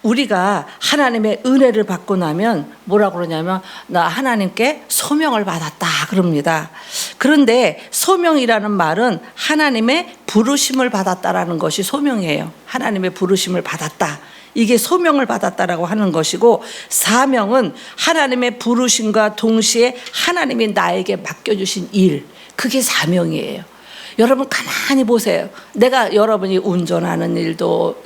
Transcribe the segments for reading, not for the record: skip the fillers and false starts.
우리가 하나님의 은혜를 받고 나면 뭐라고 그러냐면 나 하나님께 소명을 받았다 그럽니다. 그런데 소명이라는 말은 하나님의 부르심을 받았다라는 것이 소명이에요. 하나님의 부르심을 받았다. 이게 소명을 받았다라고 하는 것이고, 사명은 하나님의 부르심과 동시에 하나님이 나에게 맡겨주신 일, 그게 사명이에요. 여러분 가만히 보세요. 내가 여러분이 운전하는 일도,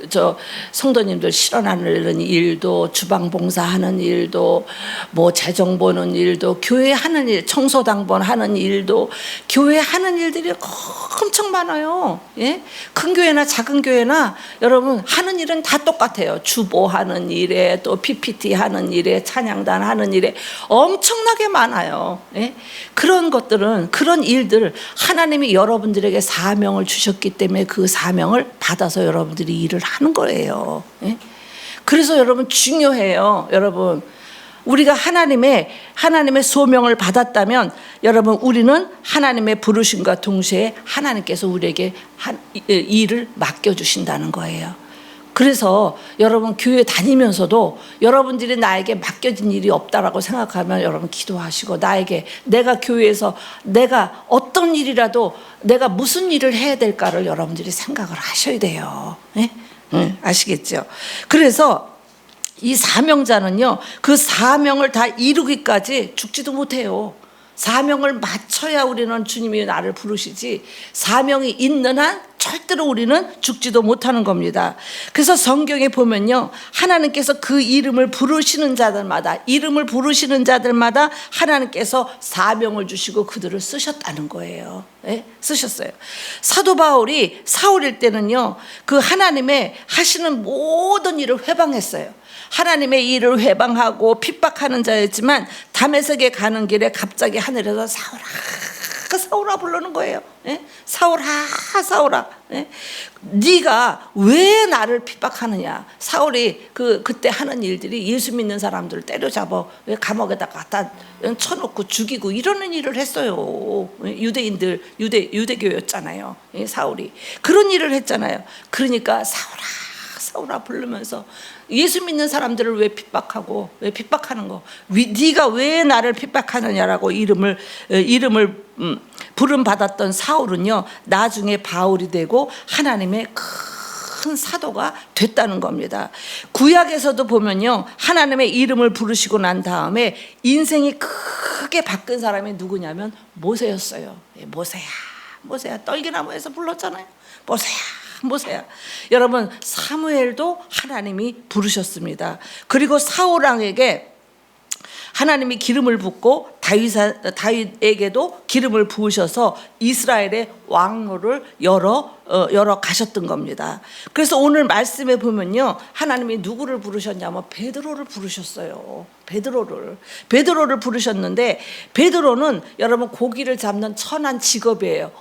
성도님들 실현하는 일도, 주방 봉사하는 일도, 뭐 재정 보는 일도, 교회 하는 일, 청소당번 하는 일도, 교회 하는 일들이 엄청 많아요. 예? 큰 교회나 작은 교회나 여러분 하는 일은 다 똑같아요. 주보하는 일에, 또 PPT 하는 일에, 찬양단 하는 일에 엄청나게 많아요. 예? 그런 것들은, 그런 일들 하나님이 여러분들에게 사명을 주셨기 때문에 그 사명을 받아서 여러분들이 일을 하는 거예요. 예? 그래서 여러분 중요해요. 여러분 우리가 하나님의 소명을 받았다면 여러분 우리는 하나님의 부르심과 동시에 하나님께서 우리에게 일을 맡겨주신다는 거예요. 그래서 여러분 교회 다니면서도 여러분들이 나에게 맡겨진 일이 없다라고 생각하면 여러분 기도하시고, 나에게 내가 교회에서 내가 어떤 일이라도 내가 무슨 일을 해야 될까를 여러분들이 생각을 하셔야 돼요. 네? 아시겠죠? 그래서 이 사명자는요, 그 사명을 다 이루기까지 죽지도 못해요. 사명을 마쳐야 우리는 주님이 나를 부르시지, 사명이 있는 한 절대로 우리는 죽지도 못하는 겁니다. 그래서 성경에 보면요, 하나님께서 그 이름을 부르시는 자들마다 하나님께서 사명을 주시고 그들을 쓰셨다는 거예요. 네? 쓰셨어요. 사도 바울이 사울일 때는요, 그 하나님의 하시는 모든 일을 회방했어요. 하나님의 일을 회방하고 핍박하는 자였지만 다메섹에 가는 길에 갑자기 하늘에서 사울아 사울아 부르는 거예요. 예? 사울아 사울아, 예? 네가 왜 나를 핍박하느냐. 사울이 그때 하는 일들이 예수 믿는 사람들을 때려잡아 감옥에다 갖다 쳐놓고 죽이고 이러는 일을 했어요. 유대인들 유대교였잖아요. 예? 사울이 그런 일을 했잖아요. 그러니까 사울아 부르면서 예수 믿는 사람들을 왜 핍박하는 거, 네가 왜 나를 핍박하느냐라고 이름을 부름 받았던 사울은요, 나중에 바울이 되고 하나님의 큰 사도가 됐다는 겁니다. 구약에서도 보면요, 하나님의 이름을 부르시고 난 다음에 인생이 크게 바뀐 사람이 누구냐면 모세였어요. 모세야 떨기나무에서 불렀잖아요. 모세야. 여러분 사무엘도 하나님이 부르셨습니다. 그리고 사울 왕에게 하나님이 기름을 붓고 다윗에게도 기름을 부으셔서 이스라엘의 왕로를 열어 가셨던 겁니다. 그래서 오늘 말씀에 보면요, 하나님이 누구를 부르셨냐면 베드로를 부르셨어요. 베드로를 부르셨는데, 베드로는 여러분 고기를 잡는 천한 직업이에요.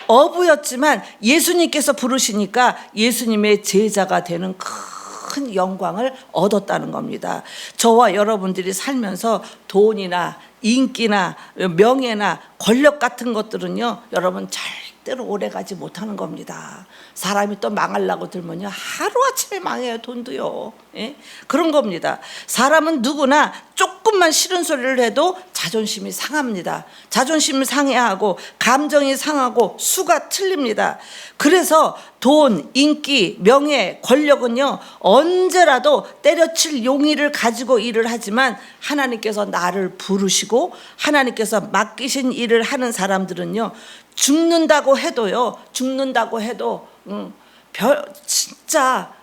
어부였지만 예수님께서 부르시니까 예수님의 제자가 되는 큰 영광을 얻었다는 겁니다. 저와 여러분들이 살면서 돈이나 인기나 명예나 권력 같은 것들은요, 여러분 절대로 오래가지 못하는 겁니다. 사람이 또 망하려고 들면요, 하루아침에 망해요. 돈도요. 예? 그런 겁니다. 사람은 누구나 조금만 싫은 소리를 해도 자존심이 상합니다. 자존심을 상해하고 감정이 상하고 수가 틀립니다. 그래서 돈, 인기, 명예, 권력은요, 언제라도 때려칠 용의를 가지고 일을 하지만 하나님께서 나를 부르시고 하나님께서 맡기신 일을 하는 사람들은요, 죽는다고 해도 진짜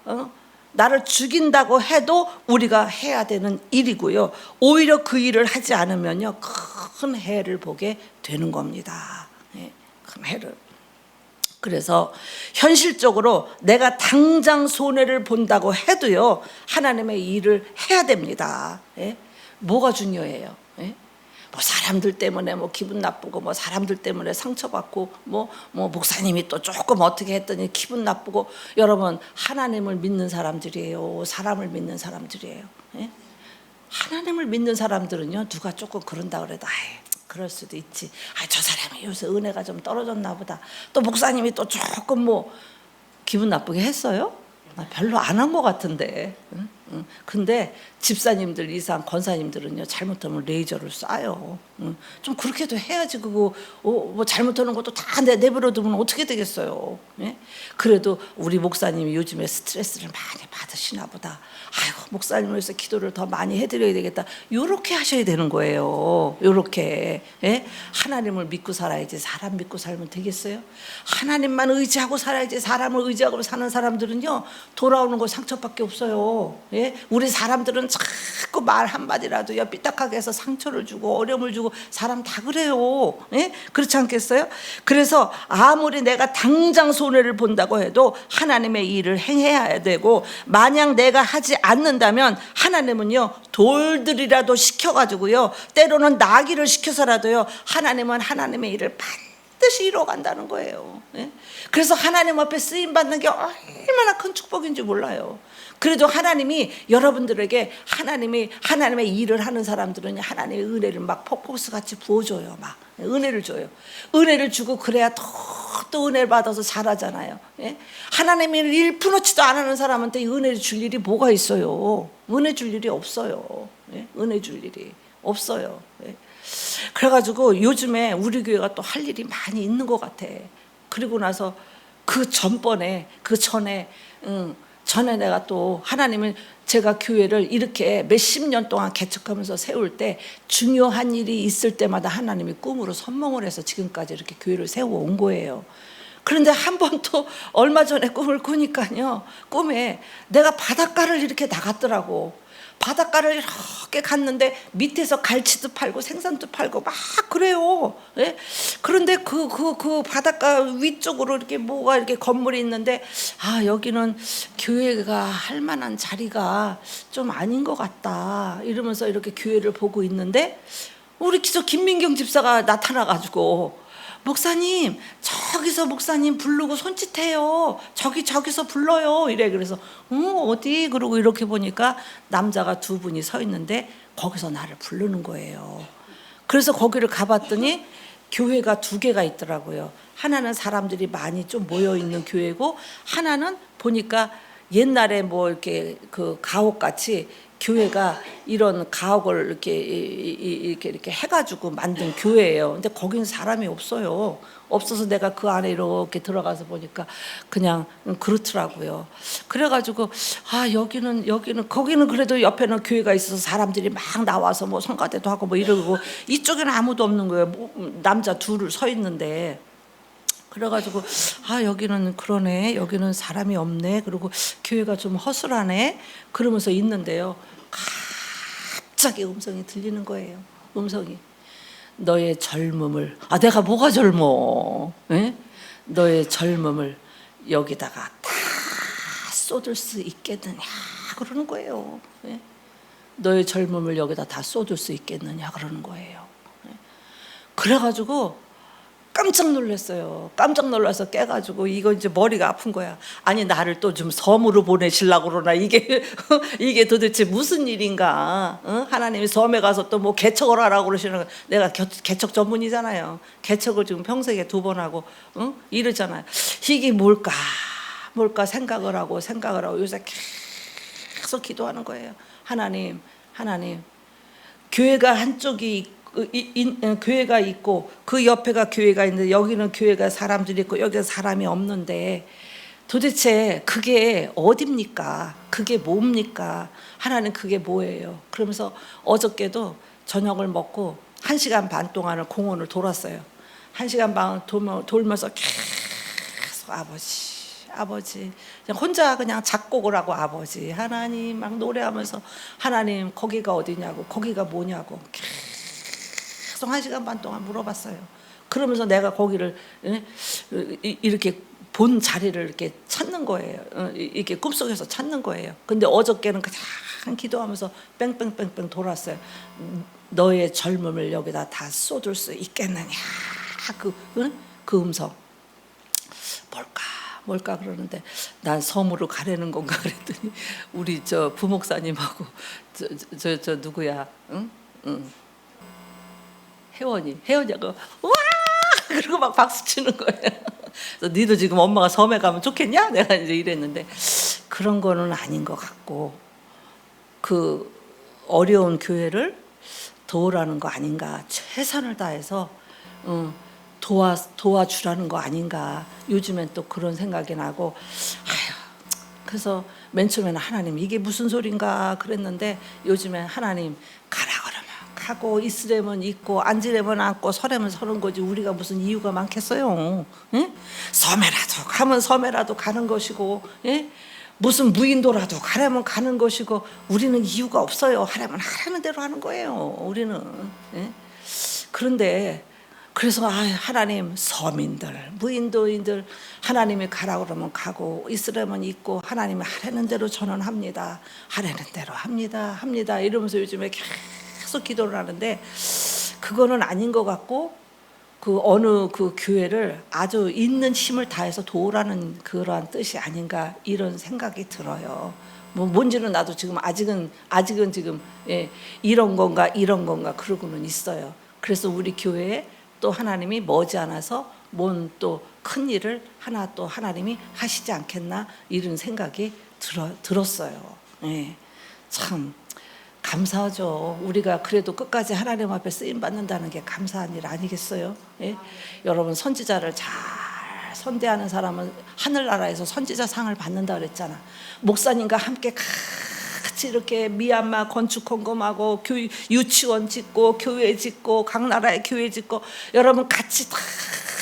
나를 죽인다고 해도 우리가 해야 되는 일이고요, 오히려 그 일을 하지 않으면요 큰 해를 보게 되는 겁니다. 네, 큰 해를. 그래서 현실적으로 내가 당장 손해를 본다고 해도요, 하나님의 일을 해야 됩니다. 예? 뭐가 중요해요? 예? 뭐 사람들 때문에 뭐 기분 나쁘고, 뭐 사람들 때문에 상처받고, 뭐 목사님이 또 조금 어떻게 했더니 기분 나쁘고, 여러분 하나님을 믿는 사람들이에요. 사람을 믿는 사람들이에요. 예? 하나님을 믿는 사람들은요, 누가 조금 그런다 그래도 그럴 수도 있지. 저 사람이 요새 은혜가 좀 떨어졌나 보다. 또 목사님이 또 조금 뭐 기분 나쁘게 했어요? 나 별로 안 한 것 같은데. 응? 응. 근데 집사님들 이상 권사님들은요 잘못하면 레이저를 쏴요. 응. 좀 그렇게도 해야지. 그거 뭐 잘못하는 것도 다 내버려 두면 어떻게 되겠어요. 예? 그래도 우리 목사님이 요즘에 스트레스를 많이 받으시나 보다. 아이고 목사님을 위해서 기도를 더 많이 해드려야 되겠다. 요렇게 하셔야 되는 거예요. 요렇게. 예? 하나님을 믿고 살아야지 사람 믿고 살면 되겠어요? 하나님만 의지하고 살아야지 사람을 의지하고 사는 사람들은요 돌아오는 거 상처밖에 없어요. 예? 우리 사람들은 자꾸 말 한마디라도요 삐딱하게 해서 상처를 주고 어려움을 주고 사람 다 그래요. 예? 그렇지 않겠어요? 그래서 아무리 내가 당장 손해를 본다고 해도 하나님의 일을 행해야 되고, 만약 내가 하지 않는다면 하나님은요 돌들이라도 시켜가지고요 때로는 나귀를 시켜서라도요 하나님은 하나님의 일을 반드시 이뤄간다는 거예요. 예? 그래서 하나님 앞에 쓰임 받는 게 얼마나 큰 축복인지 몰라요. 그래도 하나님이 여러분들에게 하나님의 일을 하는 사람들은 하나님의 은혜를 막 폭포수 같이 부어줘요. 막 은혜를 줘요. 은혜를 주고 그래야 또 은혜를 받아서 잘하잖아요. 예? 하나님의 일 푸놓지도 안 하는 사람한테 은혜를 줄 일이 뭐가 있어요? 은혜 줄 일이 없어요. 예? 은혜 줄 일이 없어요. 예? 그래가지고 요즘에 우리 교회가 또 할 일이 많이 있는 것 같아. 그리고 나서 그 전번에 전에 내가 또 하나님은 제가 교회를 이렇게 몇십 년 동안 개척하면서 세울 때 중요한 일이 있을 때마다 하나님이 꿈으로 선몽을 해서 지금까지 이렇게 교회를 세워온 거예요. 그런데 한 번 또 얼마 전에 꿈을 꾸니까요 꿈에 내가 바닷가를 이렇게 나갔더라고. 바닷가를 이렇게 갔는데 밑에서 갈치도 팔고 생선도 팔고 막 그래요. 예? 그런데 그 바닷가 위쪽으로 이렇게 뭐가 이렇게 건물이 있는데 여기는 교회가 할 만한 자리가 좀 아닌 것 같다 이러면서 이렇게 교회를 보고 있는데 우리 기zo 김민경 집사가 나타나가지고 목사님 저기서 목사님 부르고 손짓해요. 저기서 불러요. 이래. 그래서 어디? 그러고 이렇게 보니까 남자가 두 분이 서 있는데 거기서 나를 부르는 거예요. 그래서 거기를 가봤더니 교회가 두 개가 있더라고요. 하나는 사람들이 많이 좀 모여 있는 교회고 하나는 보니까 옛날에 뭐 이렇게 그 가옥같이 교회가 이런 가옥을 이렇게 해가지고 만든 교회예요. 근데 거기는 사람이 없어요. 없어서 내가 그 안에 이렇게 들어가서 보니까 그냥 그렇더라고요. 그래가지고 거기는 그래도 옆에는 교회가 있어서 사람들이 막 나와서 뭐 성가대도 하고 뭐 이러고 이쪽에는 아무도 없는 거예요. 남자 둘을 서 있는데. 그래가지고 여기는 그러네, 여기는 사람이 없네, 그리고 교회가 좀 허술하네 그러면서 있는데요 갑자기 음성이 들리는 거예요. 음성이 너의 젊음을 내가 뭐가 젊어? 에? 너의 젊음을 여기다가 다 쏟을 수 있겠느냐 그러는 거예요. 에? 너의 젊음을 여기다 다 쏟을 수 있겠느냐 그러는 거예요. 에? 그래가지고 깜짝 놀랐어요. 깜짝 놀라서 깨가지고 이거 이제 머리가 아픈 거야. 아니 나를 또 좀 섬으로 보내시려고 그러나 이게 도대체 무슨 일인가? 하나님이 섬에 가서 또 뭐 개척을 하라고 그러시는 거. 내가 개척 전문이잖아요. 개척을 지금 평생에 2번 하고 이러잖아요. 이게 뭘까 생각을 하고 요새 계속 기도하는 거예요. 하나님 교회가 한쪽이 교회가 있고 그 옆에가 교회가 있는데 여기는 교회가 사람들이 있고 여기는 사람이 없는데 도대체 그게 어딥니까? 그게 뭡니까? 하나님 그게 뭐예요? 그러면서 어저께도 저녁을 먹고 1시간 반 동안을 공원을 돌았어요. 1시간 반 돌면서 계속 아버지 그냥 혼자 그냥 작곡을 하고 아버지 하나님 막 노래하면서 하나님 거기가 어디냐고 거기가 뭐냐고 계속 1시간 반 동안 물어봤어요. 그러면서 내가 거기를 이렇게 본 자리를 이렇게 찾는 거예요. 이렇게 꿈속에서 찾는 거예요. 근데 어저께는 그냥 기도하면서 뺑뺑뺑뺑 돌았어요. 너의 젊음을 여기다 다 쏟을 수 있겠느냐 그 음성 뭘까 그러는데 난 섬으로 가려는 건가 그랬더니 우리 저 부목사님하고 저 누구야 혜원이가 와 그리고 막 박수 치는 거예요. 그래서 니도 지금 엄마가 섬에 가면 좋겠냐? 내가 이제 이랬는데 그런 거는 아닌 것 같고 그 어려운 교회를 도우라는 거 아닌가, 최선을 다해서 도와주라는 거 아닌가. 요즘엔 또 그런 생각이 나고 그래서 맨 처음에는 하나님 이게 무슨 소린가 그랬는데 요즘엔 하나님 가라 그러면 가고 있으려면 있고 앉으려면 앉고 서려면 서는 거지 우리가 무슨 이유가 많겠어요. 예? 섬에라도 가면 섬에라도 가는 것이고 예? 무슨 무인도라도 가려면 가는 것이고 우리는 이유가 없어요. 하려면 하라는 대로 하는 거예요. 우리는. 예? 그런데 그래서 하나님 서민들 무인도인들 하나님이 가라 그러면 가고 있으려면 있고 하나님이 하라는 대로 저는 합니다. 하라는 대로 합니다 이러면서 요즘에 계속 기도를 하는데 그거는 아닌 것 같고 그 어느 그 교회를 아주 있는 힘을 다해서 도우라는 그러한 뜻이 아닌가 이런 생각이 들어요. 뭐 뭔지는 나도 지금 아직은 지금 이런 건가 그러고는 있어요. 그래서 우리 교회에 또 하나님이 머지않아서 뭔 또 큰 일을 하나 또 하나님이 하시지 않겠나 이런 생각이 들었어요. 참 감사하죠. 우리가 그래도 끝까지 하나님 앞에 쓰임 받는다는 게 감사한 일 아니겠어요? 여러분 선지자를 잘 선대하는 사람은 하늘나라에서 선지자 상을 받는다 그랬잖아. 목사님과 함께 같이 이렇게 미얀마 건축 헌금하고 유치원 짓고 교회 짓고 각 나라에 교회 짓고 여러분 같이 다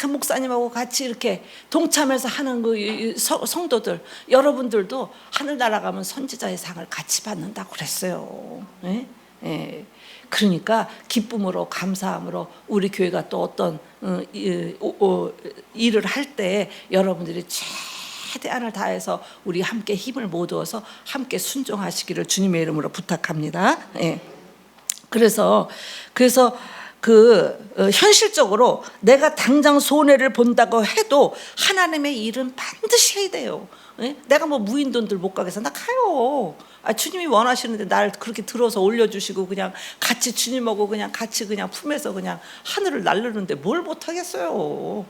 목사님하고 같이 이렇게 동참해서 하는 그 성도들 여러분들도 하늘나라 가면 선지자의 상을 같이 받는다고 그랬어요. 그러니까 기쁨으로 감사함으로 우리 교회가 또 어떤 일을 할 때 여러분들이 최대한을 다해서 우리 함께 힘을 모두어서 함께 순종하시기를 주님의 이름으로 부탁합니다. 그래서 현실적으로 내가 당장 손해를 본다고 해도 하나님의 일은 반드시 해야 돼요. 내가 뭐 무인도들 못 가겠어. 나 가요. 주님이 원하시는데 날 그렇게 들어서 올려주시고 그냥 같이 주님하고 그냥 같이 그냥 품에서 그냥 하늘을 날르는데 뭘 못하겠어요.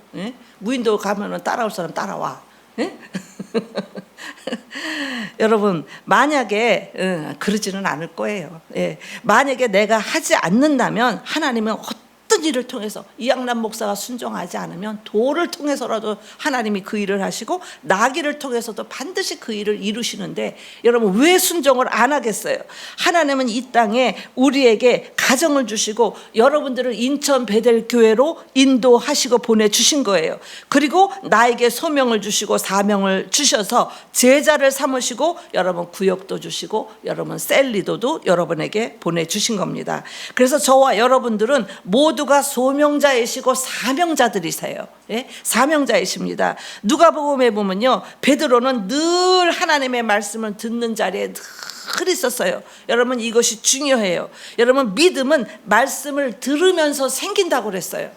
무인도 가면은 따라올 사람 따라와. 여러분 만약에 그러지는 않을 거예요. 만약에 내가 하지 않는다면 하나님은 어떤 일을 통해서 이양남 목사가 순종하지 않으면 돌을 통해서라도 하나님이 그 일을 하시고 나귀를 통해서도 반드시 그 일을 이루시는데 여러분 왜 순종을 안 하겠어요? 하나님은 이 땅에 우리에게 가정을 주시고 여러분들을 인천 베델교회로 인도하시고 보내주신 거예요. 그리고 나에게 소명을 주시고 사명을 주셔서 제자를 삼으시고 여러분 구역도 주시고 여러분 셀리도도 여러분에게 보내주신 겁니다. 그래서 저와 여러분들은 모두가 소명자이시고 사명자들이세요. 사명자이십니다. 누가복음에 보면요 베드로는 늘 하나님의 말씀을 듣는 자리에 늘 있었어요. 여러분 이것이 중요해요. 여러분 믿음은 말씀을 들으면서 생긴다고 그랬어요.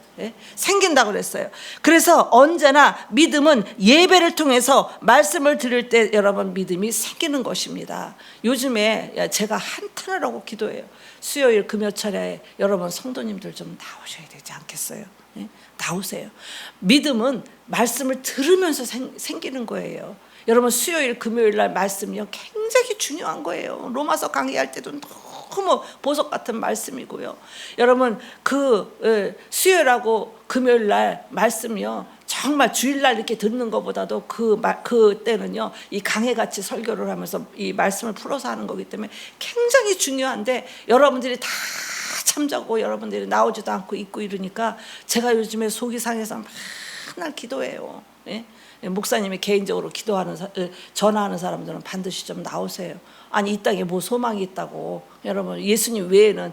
생긴다고 그랬어요. 그래서 언제나 믿음은 예배를 통해서 말씀을 들을 때 여러분 믿음이 생기는 것입니다. 요즘에 제가 한탄을 하고 기도해요. 수요일 금요철에 여러분 성도님들 좀 나오셔야 되지 않겠어요? 나오세요. 믿음은 말씀을 들으면서 생기는 거예요. 여러분 수요일 금요일 날 말씀이요 굉장히 중요한 거예요. 로마서 강의할 때도 너무 보석 같은 말씀이고요. 여러분 그 수요일하고 금요일 날 말씀이요 정말 주일날 이렇게 듣는 것보다도 그때는요 이 강해같이 설교를 하면서 이 말씀을 풀어서 하는 거기 때문에 굉장히 중요한데 여러분들이 다 참자고 여러분들이 나오지도 않고 있고 이러니까 제가 요즘에 속이 상해서 맨날 기도해요. 목사님이 개인적으로 전화하는 사람들은 반드시 좀 나오세요. 아니 이 땅에 뭐 소망이 있다고. 여러분 예수님 외에는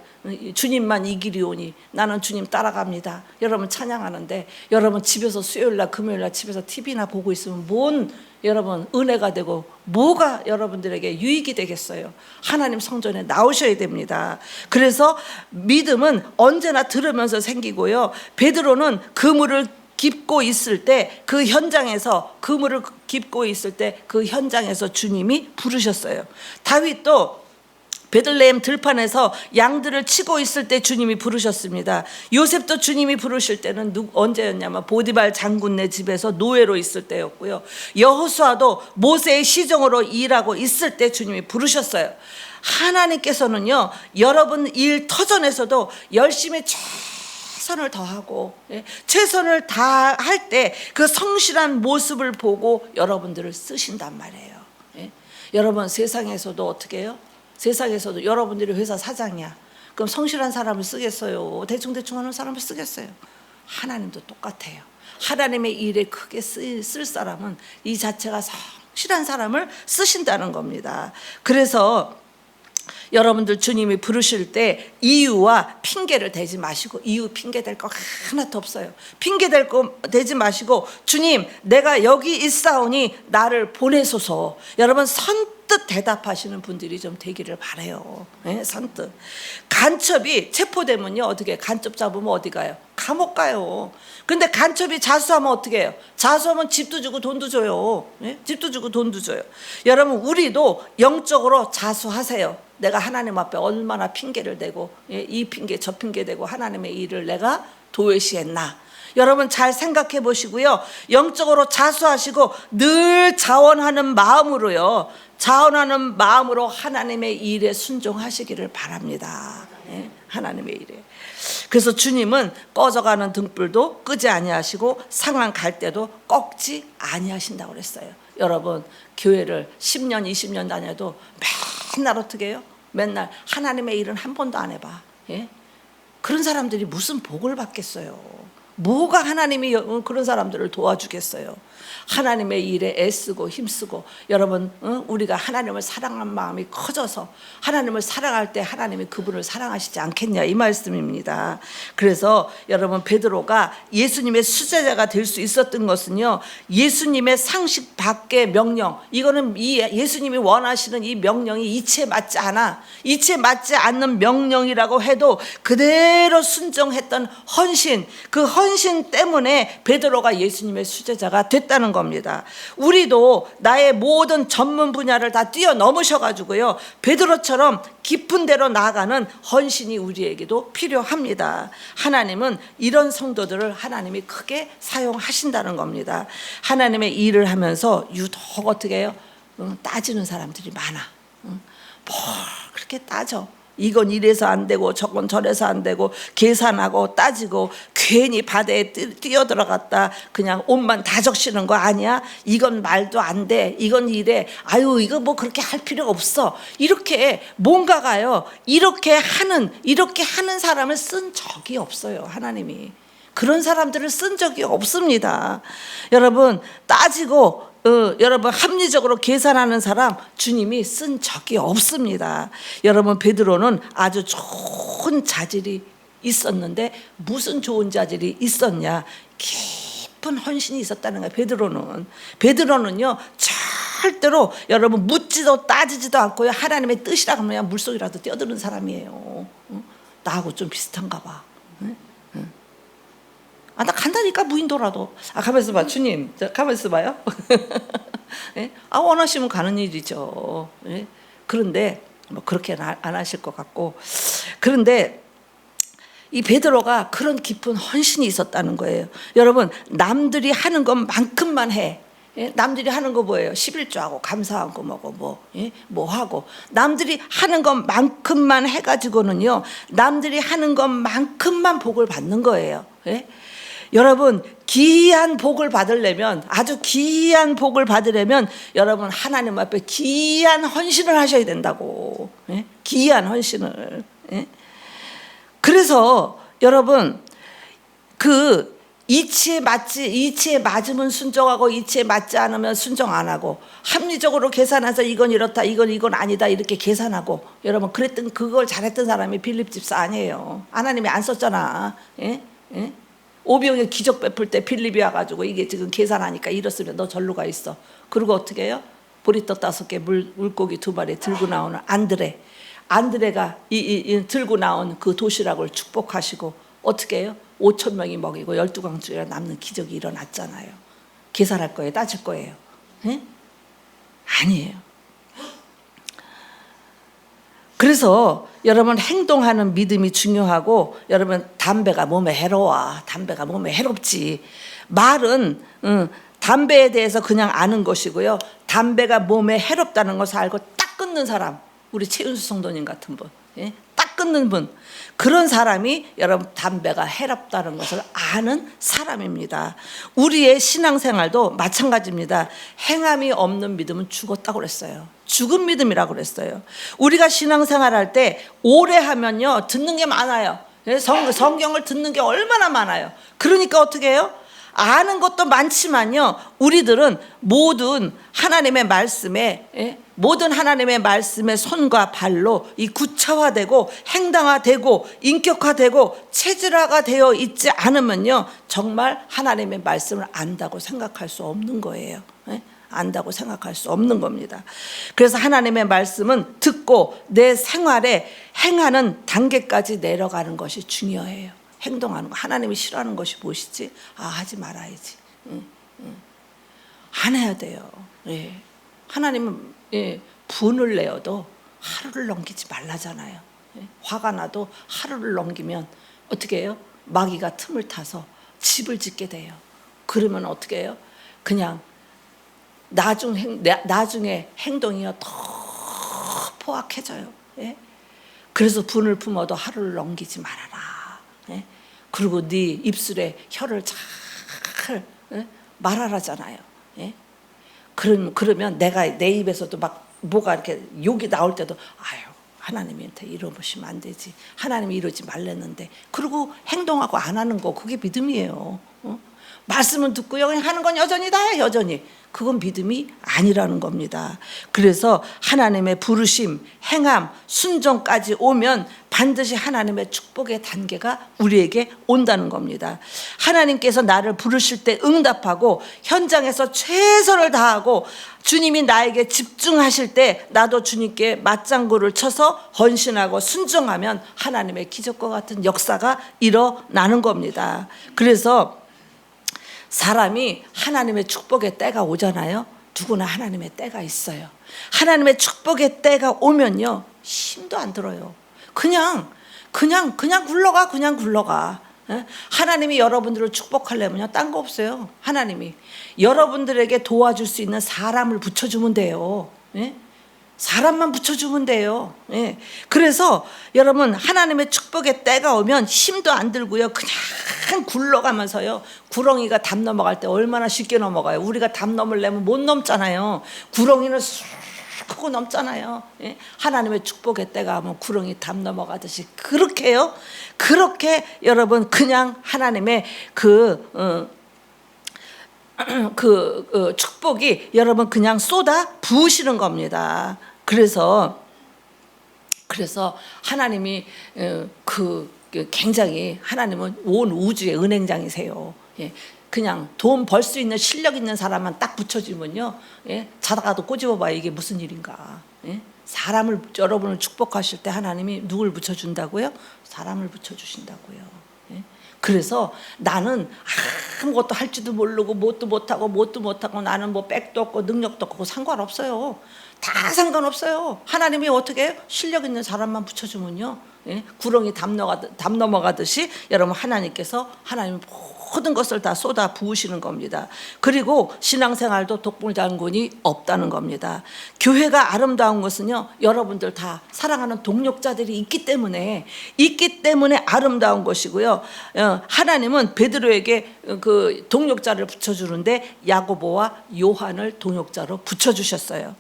주님만 이 길이 오니 나는 주님 따라갑니다. 여러분 찬양하는데 여러분 집에서 수요일날 금요일날 집에서 TV나 보고 있으면 뭔 여러분 은혜가 되고 뭐가 여러분들에게 유익이 되겠어요. 하나님 성전에 나오셔야 됩니다. 그래서 믿음은 언제나 들으면서 생기고요. 베드로는 그물을 깁고 있을 때 그 현장에서 그물을 깁고 있을 때 그 현장에서 주님이 부르셨어요. 다윗도 베들레헴 들판에서 양들을 치고 있을 때 주님이 부르셨습니다. 요셉도 주님이 부르실 때는 언제였냐면 보디발 장군네 집에서 노예로 있을 때였고요. 여호수아도 모세의 시종으로 일하고 있을 때 주님이 부르셨어요. 하나님께서는요, 여러분 일 터전에서도 열심히 최선을 다하고 최선을 다할 때 그 성실한 모습을 보고 여러분들을 쓰신단 말이에요. 여러분 세상에서도 어떻게 해요? 세상에서도 여러분들이 회사 사장이야. 그럼 성실한 사람을 쓰겠어요? 대충대충 하는 사람을 쓰겠어요? 하나님도 똑같아요. 하나님의 일에 크게 쓸 사람은 이 자체가 성실한 사람을 쓰신다는 겁니다. 그래서 여러분들 주님이 부르실 때 이유와 핑계를 대지 마시고, 이유 핑계 댈 거 하나도 없어요. 핑계 댈 거 대지 마시고, 주님 내가 여기 있사오니 나를 보내소서. 여러분 선뜻 대답하시는 분들이 좀 되기를 바라요. 선뜻. 간첩이 체포되면요, 어떻게 간첩 잡으면 어디 가요? 감옥 가요. 근데 간첩이 자수하면 어떻게 해요? 자수하면 집도 주고 돈도 줘요. 집도 주고 돈도 줘요. 여러분 우리도 영적으로 자수하세요. 내가 하나님 앞에 얼마나 핑계를 대고 이 핑계 저 핑계 대고 하나님의 일을 내가 도외시했나. 여러분 잘 생각해 보시고요. 영적으로 자수하시고 늘 자원하는 마음으로요, 자원하는 마음으로 하나님의 일에 순종하시기를 바랍니다. 하나님의 일에. 그래서 주님은 꺼져가는 등불도 끄지 아니하시고 상한 갈대도 꺾지 아니하신다고 그랬어요. 여러분 교회를 10년 20년 다녀도 맨날 어떻게 해요? 맨날 하나님의 일은 한 번도 안 해봐. 그런 사람들이 무슨 복을 받겠어요? 뭐가 하나님이 그런 사람들을 도와주겠어요? 하나님의 일에 애쓰고 힘쓰고, 여러분 우리가 하나님을 사랑한 마음이 커져서 하나님을 사랑할 때 하나님이 그분을 사랑하시지 않겠냐, 이 말씀입니다. 그래서 여러분 베드로가 예수님의 수제자가 될 수 있었던 것은요, 예수님의 상식 밖의 명령, 이거는 예수님이 원하시는 이 명령이 이치에 맞지 않아. 이치에 맞지 않는 명령이라고 해도 그대로 순종했던 헌신, 그 헌신 때문에 베드로가 예수님의 수제자가 됐다는 겁니다. 우리도 나의 모든 전문 분야를 다 뛰어넘으셔가지고요, 베드로처럼 깊은 데로 나아가는 헌신이 우리에게도 필요합니다. 하나님은 이런 성도들을 하나님이 크게 사용하신다는 겁니다. 하나님의 일을 하면서 유독 어떻게 해요? 따지는 사람들이 많아. 뭘 그렇게 따져? 이건 이래서 안 되고 저건 저래서 안 되고 계산하고 따지고 괜히 바다에 뛰어들어갔다 그냥 옷만 다 적시는 거 아니야? 이건 말도 안 돼. 이건 이래. 아유 이거 뭐 그렇게 할 필요 없어. 이렇게 뭔가가요, 이렇게 하는 사람을 쓴 적이 없어요. 하나님이 그런 사람들을 쓴 적이 없습니다. 여러분 따지고 여러분 합리적으로 계산하는 사람 주님이 쓴 적이 없습니다. 여러분 베드로는 아주 좋은 자질이 있었는데 무슨 좋은 자질이 있었냐? 깊은 헌신이 있었다는 거예요. 베드로는요 절대로 여러분 묻지도 따지지도 않고요, 하나님의 뜻이라고 하면 그냥 물속이라도 뛰어드는 사람이에요. 나하고 좀 비슷한가 봐. 나 간다니까 무인도라도. 가만있어 봐. 주님 가만있어 봐요. 원하시면 가는 일이죠. 그런데 뭐 그렇게 안 하실 것 같고, 그런데 이 베드로가 그런 깊은 헌신이 있었다는 거예요. 여러분 남들이 하는 것만큼만 해. 남들이 하는 거 뭐예요? 11조하고 감사하고 뭐 하고, 남들이 하는 것만큼만 해가지고는요, 남들이 하는 것만큼만 복을 받는 거예요. 여러분 기이한 복을 받으려면, 아주 기이한 복을 받으려면 여러분 하나님 앞에 기이한 헌신을 하셔야 된다고. 기이한 헌신을. 그래서 여러분 그 이치에 맞으면 순종하고 이치에 맞지 않으면 순종 안 하고, 합리적으로 계산해서 이건 이렇다 이건 아니다 이렇게 계산하고, 여러분 그걸 잘했던 사람이 빌립 집사 아니에요. 하나님이 안 썼잖아. 오병이어 기적 베풀 때 빌립이 와가지고 이게 지금 계산하니까 이렇으면 너 절로 가 있어. 그리고 어떻게 해요? 보리떡 5개 물고기 2마리 들고 나오는 안드레가 들고 나온 그 도시락을 축복하시고 어떻게 해요? 5,000명이 먹이고 12광주가 남는 기적이 일어났잖아요. 계산할 거예요? 따질 거예요? 아니에요. 그래서 그래서 여러분 행동하는 믿음이 중요하고, 여러분 담배가 몸에 해로워. 담배가 몸에 해롭지. 말은 담배에 대해서 그냥 아는 것이고요. 담배가 몸에 해롭다는 것을 알고 딱 끊는 사람, 우리 최은수 성도님 같은 분, 예? 딱 끊는 분, 그런 사람이 여러분 담배가 해롭다는 것을 아는 사람입니다. 우리의 신앙생활도 마찬가지입니다. 행함이 없는 믿음은 죽었다고 그랬어요. 죽은 믿음이라고 그랬어요. 우리가 신앙생활할 때 오래 하면요 듣는 게 많아요. 성경을 듣는 게 얼마나 많아요. 그러니까 어떻게 해요? 아는 것도 많지만요, 우리들은 모든 하나님의 말씀에, 모든 하나님의 말씀의 손과 발로 이 구체화되고 행당화되고 인격화되고 체질화가 되어 있지 않으면요, 정말 하나님의 말씀을 안다고 생각할 수 없는 거예요. 안다고 생각할 수 없는 겁니다. 그래서 하나님의 말씀은 듣고 내 생활에 행하는 단계까지 내려가는 것이 중요해요. 행동하는 거. 하나님이 싫어하는 것이 무엇이지? 하지 말아야지. 안 해야 돼요. 예. 하나님은 분을 내어도 하루를 넘기지 말라잖아요. 예. 화가 나도 하루를 넘기면 어떻게 해요? 마귀가 틈을 타서 집을 짓게 돼요. 그러면 어떻게 해요? 그냥 나중에 행동이요 더 포악해져요. 예? 그래서 분을 품어도 하루를 넘기지 말아라. 예? 그리고 네 입술에 혀를 잘 말하라잖아요. 예? 그러면 내 입에서도 막 뭐가 이렇게 욕이 나올 때도 하나님한테 이러시면 안 되지. 하나님이 이러지 말랬는데. 그리고 행동하고 안 하는 거, 그게 믿음이에요. 말씀은 듣고요, 그냥 하는 건 여전히 다해, 여전히. 그건 믿음이 아니라는 겁니다. 그래서 하나님의 부르심, 행함, 순종까지 오면 반드시 하나님의 축복의 단계가 우리에게 온다는 겁니다. 하나님께서 나를 부르실 때 응답하고 현장에서 최선을 다하고 주님이 나에게 집중하실 때 나도 주님께 맞장구를 쳐서 헌신하고 순종하면 하나님의 기적과 같은 역사가 일어나는 겁니다. 그래서 사람이 하나님의 축복의 때가 오잖아요. 누구나 하나님의 때가 있어요. 하나님의 축복의 때가 오면요, 힘도 안 들어요. 그냥 굴러가. 하나님이 여러분들을 축복하려면요, 딴 거 없어요. 하나님이 여러분들에게 도와줄 수 있는 사람을 붙여주면 돼요. 사람만 붙여주면 돼요. 그래서 여러분 하나님의 축복의 때가 오면 힘도 안 들고요, 그냥 굴러가면서요, 구렁이가 담 넘어갈 때 얼마나 쉽게 넘어가요. 우리가 담 넘으려면 못 넘잖아요. 구렁이는 쑥 크고 넘잖아요. 하나님의 축복의 때가 오면 구렁이 담 넘어가듯이 그렇게요. 그렇게 여러분 그냥 하나님의 축복이 여러분 그냥 쏟아 부으시는 겁니다. 그래서 하나님이 굉장히, 하나님은 온 우주의 은행장이세요. 그냥 돈 벌 수 있는 실력 있는 사람만 딱 붙여주면요, 자다가도 꼬집어봐야 이게 무슨 일인가. 사람을, 여러분을 축복하실 때 하나님이 누굴 붙여준다고요? 사람을 붙여주신다고요. 그래서 나는 아무것도 할지도 모르고 뭣도 못하고 나는 뭐 백도 없고 능력도 없고 상관없어요. 다 상관없어요. 하나님이 어떻게 해요? 실력 있는 사람만 붙여주면요, 구렁이 담 넘어가듯이 여러분 하나님께서 하나님 모든 것을 다 쏟아 부으시는 겁니다. 그리고 신앙생활도 독불장군이 없다는 겁니다. 교회가 아름다운 것은요, 여러분들 다 사랑하는 동력자들이 있기 때문에 아름다운 것이고요. 하나님은 베드로에게 그 동력자를 붙여주는데 야고보와 요한을 동력자로 붙여주셨어요.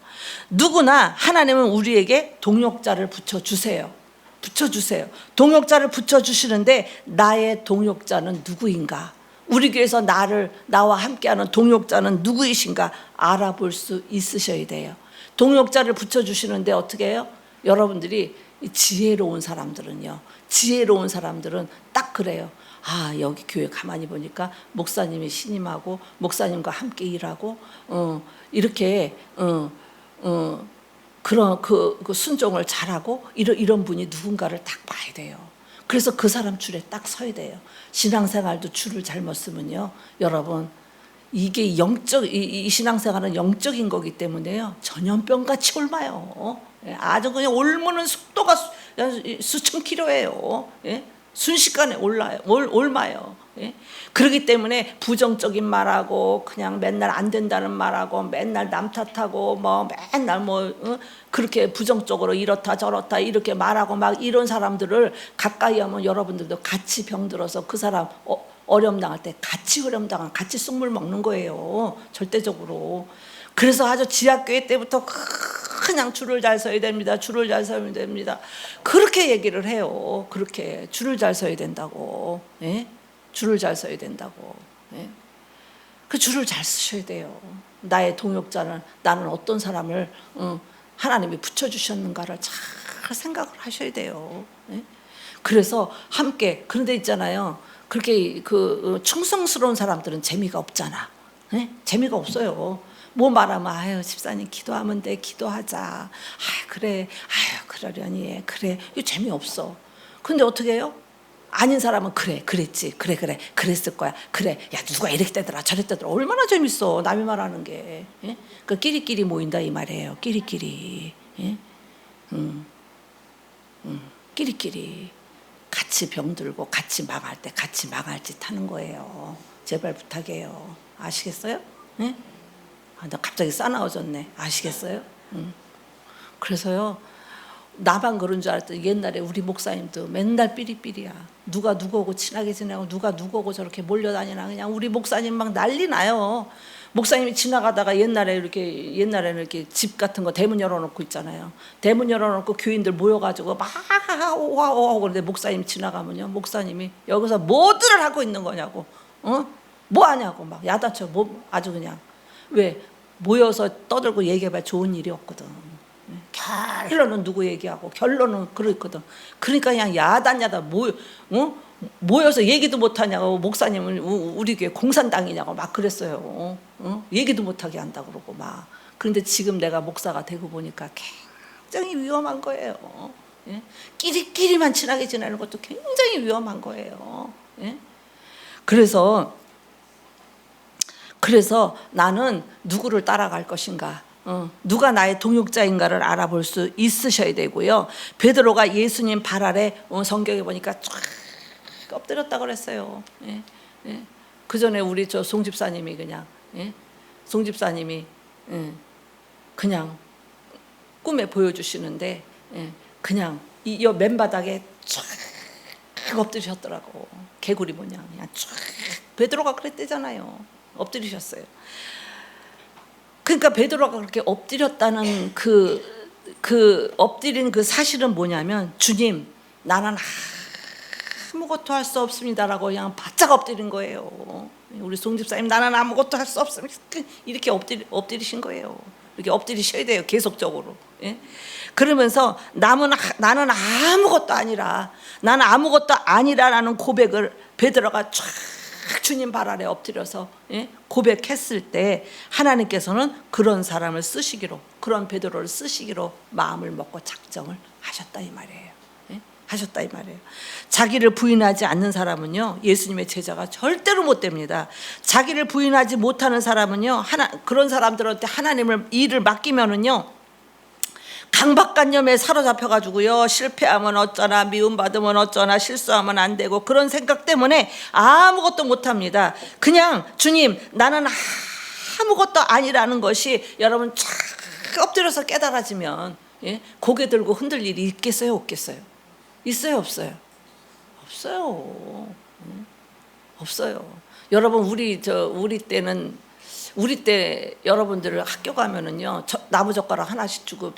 누구나 하나님은 우리에게 동력자를 붙여주세요. 동역자를 붙여주시는데 나의 동역자는 누구인가? 우리 교회에서 나와 함께하는 동역자는 누구이신가 알아볼 수 있으셔야 돼요. 동역자를 붙여주시는데 어떻게 해요? 여러분들이 지혜로운 사람들은 딱 그래요. 여기 교회 가만히 보니까 목사님이 신임하고 목사님과 함께 일하고 이렇게 그런 그 순종을 잘하고 이런 분이 누군가를 딱 봐야 돼요. 그래서 그 사람 줄에 딱 서야 돼요. 신앙생활도 줄을 잘못 쓰면요, 여러분 이게 영적 이 신앙생활은 영적인 거기 때문에요. 전염병같이 옮아요. 예, 아주 그냥 옮는 속도가 수천 킬로예요. 예? 순식간에 옮아요. 예? 그렇기 때문에 부정적인 말하고 그냥 맨날 안 된다는 말하고 맨날 남 탓하고 뭐 맨날 그렇게 부정적으로 이렇다 저렇다 이렇게 말하고 막 이런 사람들을 가까이 하면 여러분들도 같이 병들어서 그 사람 어려움 당할 때 같이 어려움 당한 같이 쑥물 먹는 거예요. 절대적으로. 그래서 아주 지하교회 때부터 그냥 줄을 잘 서야 됩니다. 줄을 잘 서야 됩니다. 그렇게 얘기를 해요. 그렇게 줄을 잘 서야 된다고. 예? 줄을 잘 서야 된다고. 예? 그 줄을 잘 쓰셔야 돼요. 나의 동역자는 나는 어떤 사람을 하나님이 붙여주셨는가를 잘 생각을 하셔야 돼요. 예? 그래서 함께 그런데 있잖아요. 그렇게 충성스러운 사람들은 재미가 없잖아. 예? 재미가 없어요. 뭐 말하면 아유 집사님 기도하면 돼 기도하자. 아 그래 아유 그러려니 그래 이거 재미없어. 근데 어떻게 해요? 아닌 사람은 그래 그랬지 그래 그랬을 거야 그래 야 누가 이렇게 되더라 저랬더라 얼마나 재밌어 남이 말하는 게. 예? 그 끼리끼리 모인다 이 말이에요. 끼리끼리. 예? 끼리끼리 같이 병들고 같이 망할 때 같이 망할 짓 하는 거예요. 제발 부탁해요. 아시겠어요? 예? 아, 나 갑자기 싸나워졌네. 아시겠어요? 그래서요 나만 그런 줄 알았더니 옛날에 우리 목사님도 맨날 삐리삐리야. 누가 누구하고 친하게 지내고 누가 누구하고 저렇게 몰려다니나 그냥 우리 목사님 막 난리 나요. 목사님이 지나가다가 옛날에는 이렇게 집 같은 거 대문 열어놓고 있잖아요. 대문 열어놓고 교인들 모여가지고 막 오하고 그런데 목사님 지나가면요 목사님이 여기서 뭐들을 하고 있는 거냐고 뭐 하냐고 막 야단쳐 뭐 아주 그냥 왜 모여서 떠들고 얘기해봐야 좋은 일이 없거든. 결론은 누구 얘기하고 결론은 그렇거든. 그러니까 그냥 야단 모여서 얘기도 못하냐고 목사님은 우리 교회 공산당이냐고 막 그랬어요. 얘기도 못하게 한다 그러고 막. 그런데 지금 내가 목사가 되고 보니까 굉장히 위험한 거예요. 예? 끼리끼리만 친하게 지내는 것도 굉장히 위험한 거예요. 예? 그래서 나는 누구를 따라갈 것인가? 누가 나의 동역자인가를 알아볼 수 있으셔야 되고요. 베드로가 예수님 발 아래 성경에 보니까 쫙 엎드렸다 그랬어요. 예, 예. 그 전에 우리 저 송 집사님이 그냥 송 집사님이 그냥 꿈에 보여주시는데 그냥 이 맨바닥에 쫙 엎드리셨더라고. 개구리 모양 그냥 쫙. 베드로가 그랬대잖아요. 엎드리셨어요. 그러니까 베드로가 그렇게 엎드렸다는 그 엎드린 그 사실은 뭐냐면 주님 나는 아무것도 할 수 없습니다라고 그냥 바짝 엎드린 거예요. 우리 송 집사님 나는 아무것도 할 수 없습니다 이렇게 엎드리신 거예요. 이렇게 엎드리셔야 돼요 계속적으로. 예? 그러면서 나는 아무것도 아니라 나는 아무것도 아니라라는 고백을 베드로가 쫙 주님 발 아래 엎드려서 고백했을 때 하나님께서는 그런 사람을 쓰시기로 그런 베드로를 쓰시기로 마음을 먹고 작정을 하셨다 이 말이에요. 하셨다 이 말이에요. 자기를 부인하지 않는 사람은요 예수님의 제자가 절대로 못 됩니다. 자기를 부인하지 못하는 사람은요 그런 사람들한테 하나님을 일을 맡기면은요 강박관념에 사로잡혀가지고요 실패하면 어쩌나 미움받으면 어쩌나 실수하면 안 되고 그런 생각 때문에 아무것도 못합니다. 그냥 주님 나는 아무것도 아니라는 것이 여러분 쫙 엎드려서 깨달아지면 고개 들고 흔들 일이 있겠어요 없겠어요? 있어요 없어요? 없어요. 없어요. 여러분 우리 때 여러분들 학교 가면은요 나무 젓가락 하나씩 주고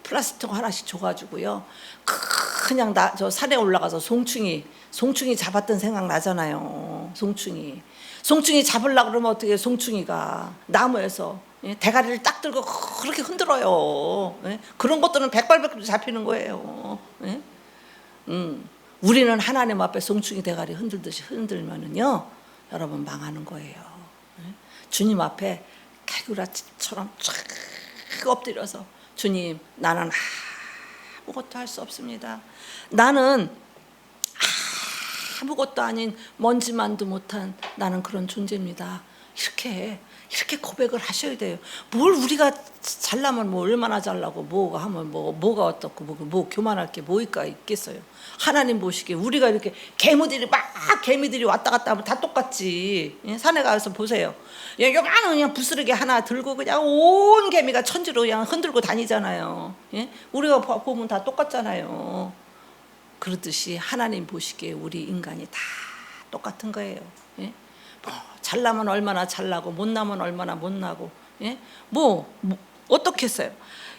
플라스틱 하나씩 줘가지고요 그냥 저 산에 올라가서 송충이 잡았던 생각 나잖아요. 송충이 잡으려고 그러면 어떻게 송충이가 나무에서 대가리를 딱 들고 그렇게 흔들어요. 그런 것들은 백발백중 잡히는 거예요. 우리는 하나님 앞에 송충이 대가리 흔들듯이 흔들면은요 여러분 망하는 거예요. 주님 앞에 개구라처럼 쫙 엎드려서 주님 나는 아무것도 할 수 없습니다. 나는 아무것도 아닌 먼지만도 못한 나는 그런 존재입니다. 이렇게 고백을 하셔야 돼요. 뭘 우리가 잘나면 뭐 얼마나 잘나고 뭐가 하면 뭐가 어떻고 뭐 교만할 게 뭐가 있겠어요. 하나님 보시기에 우리가 이렇게 개미들이 왔다 갔다 하면 다 똑같지. 예? 산에 가서 보세요. 요만한 그냥 부스러기 하나 들고 그냥 온 개미가 천지로 그냥 흔들고 다니잖아요. 예? 우리가 보면 다 똑같잖아요. 그렇듯이 하나님 보시기에 우리 인간이 다 똑같은 거예요. 예? 잘나면 얼마나 잘나고 못나면 얼마나 못나고, 예? 어떻게 했어요?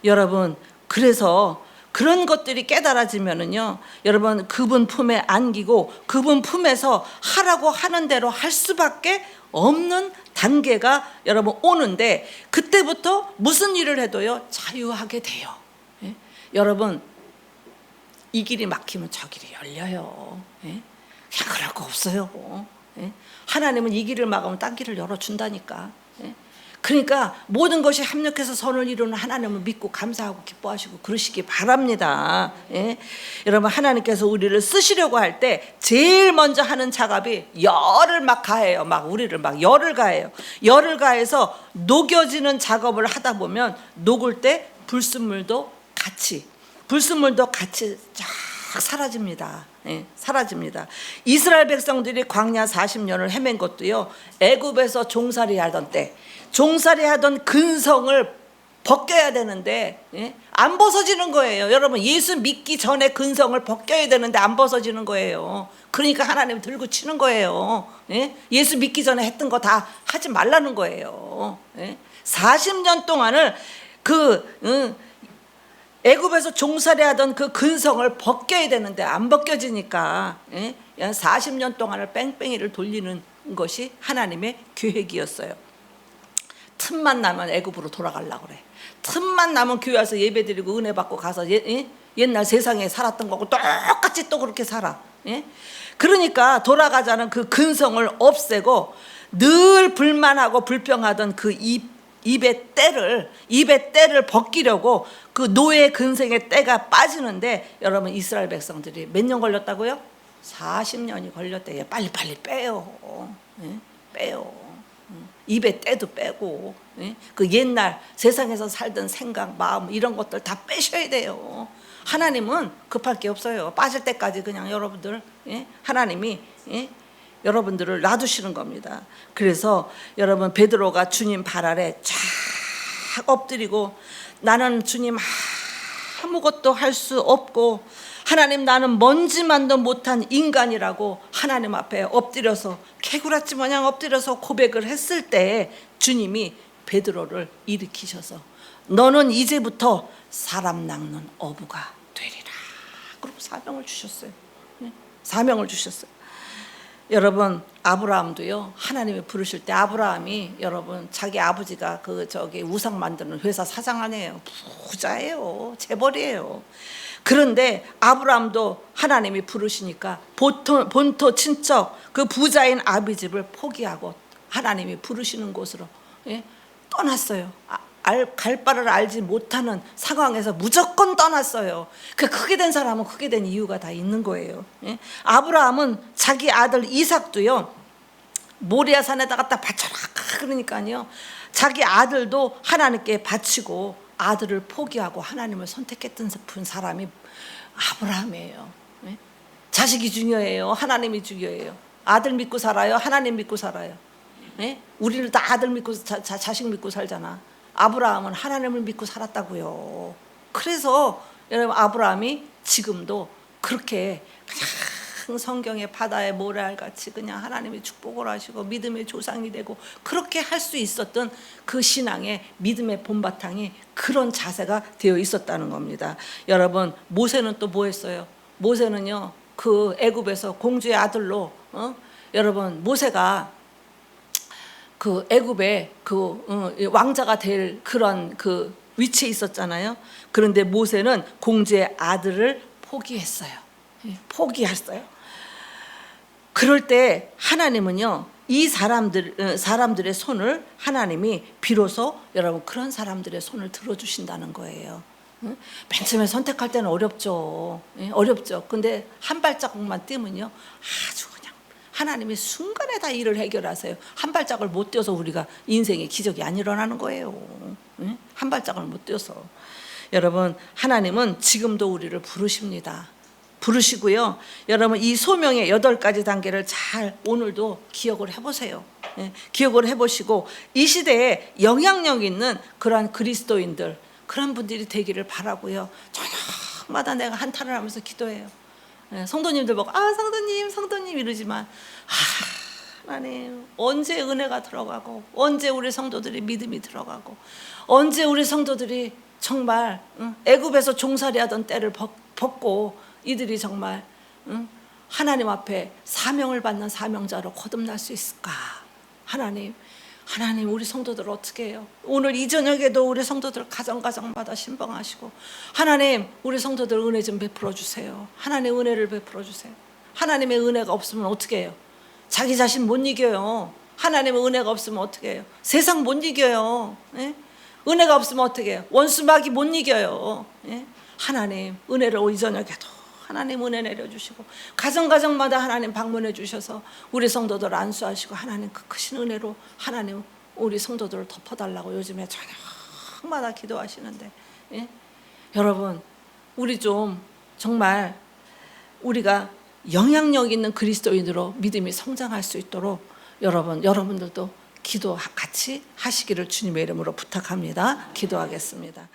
여러분, 그래서 그런 것들이 깨달아지면은요, 여러분 그분 품에 안기고 그분 품에서 하라고 하는 대로 할 수밖에 없는 단계가 여러분 오는데, 그때부터 무슨 일을 해도요 자유하게 돼요. 예? 여러분, 이 길이 막히면 저 길이 열려요. 예? 그냥 그럴 거 없어요. 예? 하나님은 이 길을 막으면 딴 길을 열어준다니까. 예? 그러니까 모든 것이 합력해서 선을 이루는 하나님을 믿고 감사하고 기뻐하시고 그러시기 바랍니다. 예? 여러분, 하나님께서 우리를 쓰시려고 할 때 제일 먼저 하는 작업이 열을 막 가해요. 우리를 열을 가해요. 열을 가해서 녹여지는 작업을 하다 보면 녹을 때 불순물도 같이 쫙 사라집니다. 예, 사라집니다. 이스라엘 백성들이 광야 40년을 헤맨 것도요, 애굽에서 종살이 하던 근성을 벗겨야 되는데, 예? 안 벗어지는 거예요. 여러분, 예수 믿기 전에 근성을 벗겨야 되는데 안 벗어지는 거예요. 그러니까 하나님 들고 치는 거예요. 예? 예수 믿기 전에 했던 거 다 하지 말라는 거예요. 예? 40년 동안을 애굽에서 종살이하던 그 근성을 벗겨야 되는데 안 벗겨지니까, 예? 40년 동안을 뺑뺑이를 돌리는 것이 하나님의 계획이었어요. 틈만 나면 애굽으로 돌아가려고 그래. 틈만 나면 교회 와서 예배드리고 은혜 받고 가서 옛날 세상에 살았던 거고 똑같이 또 그렇게 살아. 예? 그러니까 돌아가자는 그 근성을 없애고 늘 불만하고 불평하던 그 입의 때를 벗기려고 그 노예 근성의 때가 빠지는데, 여러분 이스라엘 백성들이 몇 년 걸렸다고요? 40년이 걸렸대요. 빨리 빼요. 예? 빼요. 입의 때도 빼고, 예? 그 옛날 세상에서 살던 생각, 마음 이런 것들 다 빼셔야 돼요. 하나님은 급할 게 없어요. 빠질 때까지 그냥 여러분들, 예? 하나님이, 예? 여러분들을 놔두시는 겁니다. 그래서 여러분, 베드로가 주님 발 아래 쫙 엎드리고, 나는 주님 아무것도 할 수 없고, 하나님 나는 먼지만도 못한 인간이라고 하나님 앞에 엎드려서 개구라치 마냥 엎드려서 고백을 했을 때, 주님이 베드로를 일으키셔서 너는 이제부터 사람 낚는 어부가 되리라, 그리고 사명을 주셨어요. 사명을 주셨어요. 여러분, 아브라함도요, 하나님이 부르실 때 아브라함이, 여러분, 자기 아버지가 우상 만드는 회사 사장 아니에요. 부자예요. 재벌이에요. 그런데 아브라함도 하나님이 부르시니까 본토 친척 그 부자인 아비집을 포기하고 하나님이 부르시는 곳으로, 예? 떠났어요. 갈 바를 알지 못하는 상황에서 무조건 떠났어요. 그 크게 된 사람은 크게 된 이유가 다 있는 거예요. 예? 아브라함은 자기 아들 이삭도요, 모리아 산에다 갖다 바쳐라 그러니까요, 자기 아들도 하나님께 바치고 아들을 포기하고 하나님을 선택했던 사람이 아브라함이에요. 예? 자식이 중요해요? 하나님이 중요해요? 아들 믿고 살아요? 하나님 믿고 살아요? 예? 우리는 다 아들 믿고 자식 믿고 살잖아. 아브라함은 하나님을 믿고 살았다고요. 그래서 여러분, 아브라함이 지금도 그렇게 그냥 성경의 바다의 모래알같이 그냥 하나님이 축복을 하시고 믿음의 조상이 되고 그렇게 할 수 있었던 그 신앙의 믿음의 본바탕이 그런 자세가 되어 있었다는 겁니다. 여러분, 모세는 또 뭐 했어요? 모세는요, 그 애굽에서 공주의 아들로, 여러분, 모세가 그 애굽의 왕자가 될 그런 그 위치에 있었잖아요. 그런데 모세는 공주의 아들을 포기했어요. 포기했어요. 그럴 때 하나님은요, 이 사람들의 손을 하나님이 비로소, 여러분, 그런 사람들의 손을 들어주신다는 거예요. 맨 처음에 선택할 때는 어렵죠. 어렵죠. 근데 한 발자국만 뛰면요, 아주 그냥 하나님이 순간에 다 일을 해결하세요. 한 발짝을 못 뛰어서 우리가 인생의 기적이 안 일어나는 거예요. 응? 한 발짝을 못 뛰어서. 여러분, 하나님은 지금도 우리를 부르십니다. 부르시고요. 여러분, 이 소명의 8가지 단계를 잘 오늘도 기억을 해보세요. 기억을 해보시고 이 시대에 영향력 있는 그러한 그리스도인들, 그런 분들이 되기를 바라고요. 저녁마다 내가 한탄을 하면서 기도해요. 성도님들 보고 성도님 이러지만 하나님, 언제 은혜가 들어가고, 언제 우리 성도들이 믿음이 들어가고, 언제 우리 성도들이 정말 애굽에서 종살이하던 때를 벗고 이들이 정말 하나님 앞에 사명을 받는 사명자로 거듭날 수 있을까? 하나님, 우리 성도들 어떻게 해요? 오늘 이 저녁에도 우리 성도들 가정마다 신방하시고, 하나님, 우리 성도들 은혜 좀 베풀어 주세요. 하나님의 은혜를 베풀어 주세요. 하나님의 은혜가 없으면 어떻게 해요? 자기 자신 못 이겨요. 하나님의 은혜가 없으면 어떻게 해요? 세상 못 이겨요. 예? 은혜가 없으면 어떻게 해요? 원수마귀 못 이겨요. 예? 하나님, 은혜를 이 저녁에도 하나님 은혜 내려주시고, 가정마다 하나님 방문해 주셔서 우리 성도들 안수하시고, 하나님 그 크신 은혜로 하나님 우리 성도들을 덮어달라고 요즘에 저녁마다 기도하시는데, 예? 여러분, 우리 좀 정말 우리가 영향력 있는 그리스도인으로 믿음이 성장할 수 있도록 여러분들도 기도 같이 하시기를 주님의 이름으로 부탁합니다. 기도하겠습니다.